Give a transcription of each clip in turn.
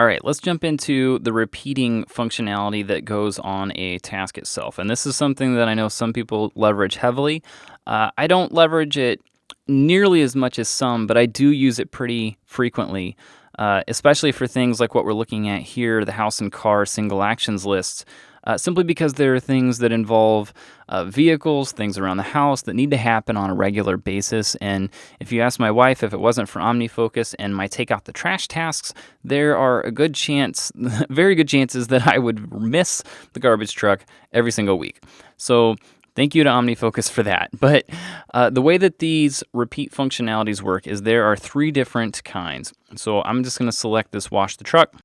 All right, let's jump into the repeating functionality that goes on a task itself. And this is something that I know some people leverage heavily. I don't leverage it nearly as much as some, but I do use it pretty frequently, especially for things like what we're looking at here, the house and car single actions lists. Simply because there are things that involve vehicles, things around the house that need to happen on a regular basis. And if you ask my wife, if it wasn't for OmniFocus and my take out the trash tasks, there are a good chance, very good chances that I would miss the garbage truck every single week. So thank you to OmniFocus for that. But the way that these repeat functionalities work is there are 3 different kinds. So I'm just going to select this wash the truck.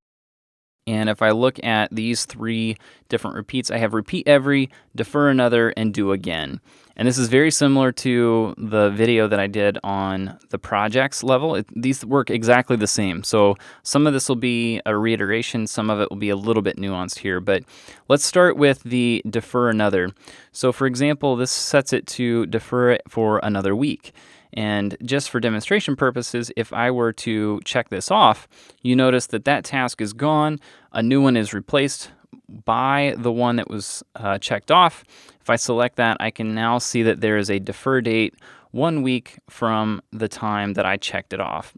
And if I look at these 3 different repeats, I have repeat every, defer another, and do again. And this is very similar to the video that I did on the projects level. These work exactly the same. So some of this will be a reiteration, some of it will be a little bit nuanced here. But let's start with the defer another. So for example, this sets it to defer it for another week. And just for demonstration purposes, if I were to check this off, you notice that that task is gone. A new one is replaced by the one that was checked off. If I select that, I can now see that there is a defer date 1 week from the time that I checked it off.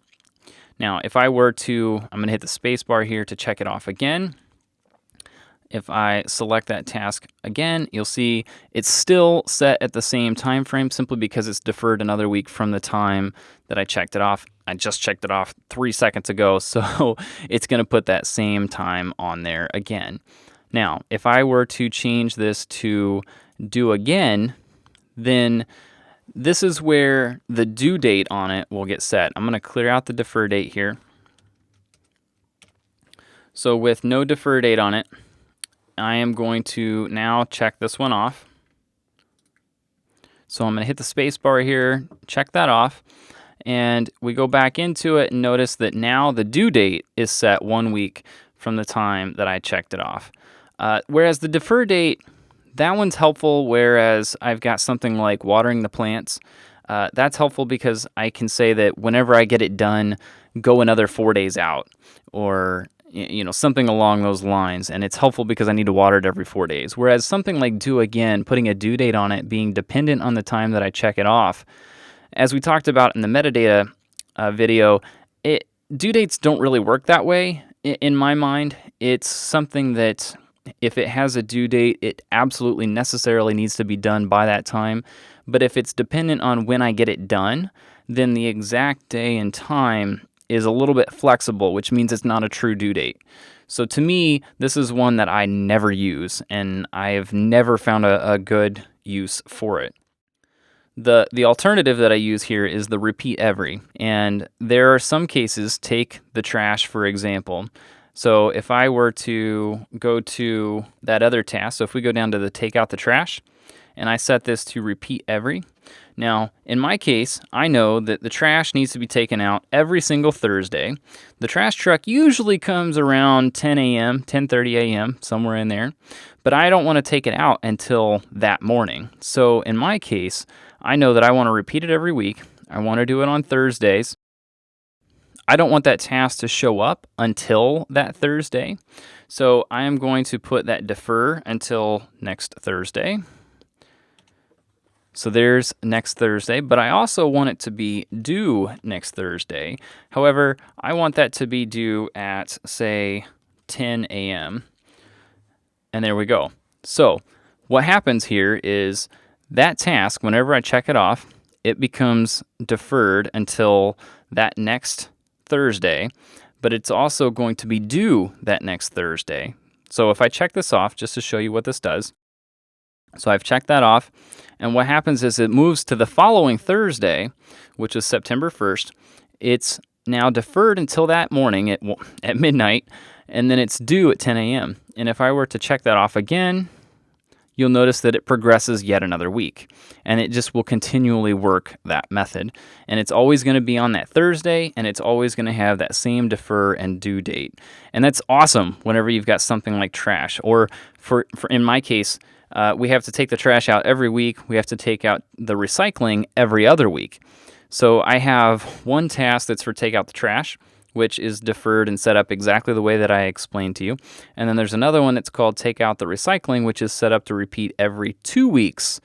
Now, if I were to, I'm going to hit the space bar here to check it off again. If I select that task again, you'll see it's still set at the same time frame simply because it's deferred another week from the time that I checked it off. I just checked it off 3 seconds ago, so it's going to put that same time on there again. Now, if I were to change this to do again, then this is where the due date on it will get set. I'm going to clear out the defer date here. So with no defer date on it, I am going to now check this one off. So I'm going to hit the space bar here, check that off, and we go back into it and notice that now the due date is set 1 week from the time that I checked it off. Whereas the defer date, that one's helpful, whereas I've got something like watering the plants. That's helpful because I can say that whenever I get it done, go another 4 days out, or something along those lines. And it's helpful because I need to water it every 4 days. Whereas something like do again, putting a due date on it, being dependent on the time that I check it off, as we talked about in the metadata video, due dates don't really work that way in my mind. It's something that if it has a due date, it absolutely necessarily needs to be done by that time. But if it's dependent on when I get it done, then the exact day and time is a little bit flexible, which means it's not a true due date. So to me, this is one that I never use, and I have never found a good use for it. The alternative that I use here is the repeat every, and there are some cases, take the trash for example. So if I were to go to that other task, so if we go down to the take out the trash, and I set this to repeat every. Now, in my case, I know that the trash needs to be taken out every single Thursday. The trash truck usually comes around 10 a.m., 10:30 a.m., somewhere in there, but I don't want to take it out until that morning. So in my case, I know that I want to repeat it every week. I want to do it on Thursdays. I don't want that task to show up until that Thursday. So I am going to put that defer until next Thursday. So there's next Thursday, but I also want it to be due next Thursday. However, I want that to be due at, say, 10 a.m. And there we go. So what happens here is that task, whenever I check it off, it becomes deferred until that next Thursday, but it's also going to be due that next Thursday. So if I check this off, just to show you what this does, so I've checked that off, and what happens is it moves to the following Thursday, which is September 1st. It's now deferred until that morning at midnight, and then it's due at 10 a.m. And if I were to check that off again, you'll notice that it progresses yet another week, and it just will continually work that method. And it's always going to be on that Thursday, and it's always going to have that same defer and due date. And that's awesome whenever you've got something like trash, or for in my case, we have to take the trash out every week. We have to take out the recycling every other week. So I have one task that's for take out the trash, which is deferred and set up exactly the way that I explained to you. And then there's another one that's called take out the recycling, which is set up to repeat every 2 weeks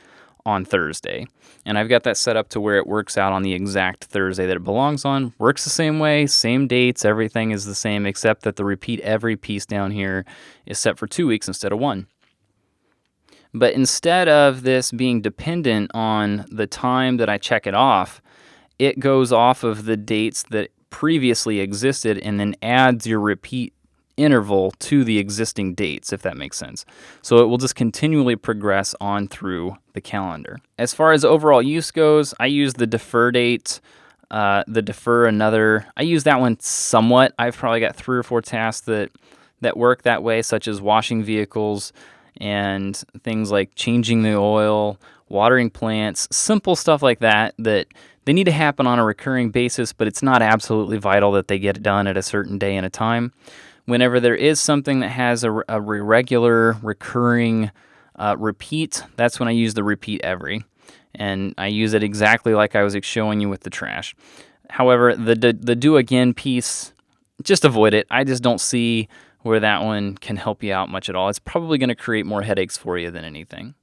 on Thursday. And I've got that set up to where it works out on the exact Thursday that it belongs on. Works the same way, same dates, everything is the same, except that the repeat every piece down here is set for 2 weeks instead of 1. But instead of this being dependent on the time that I check it off, it goes off of the dates that previously existed and then adds your repeat interval to the existing dates, if that makes sense. So it will just continually progress on through the calendar. As far as overall use goes, I use the defer date, the defer another. I use that one somewhat. I've probably got 3 or 4 tasks that work that way, such as washing vehicles and things like changing the oil, watering plants, simple stuff like that they need to happen on a recurring basis, but it's not absolutely vital that they get it done at a certain day and a time. Whenever there is something that has a regular, recurring repeat, that's when I use the repeat every. And I use it exactly like I was showing you with the trash. However, the do again piece, just avoid it. I just don't see where that one can help you out much at all. It's probably going to create more headaches for you than anything.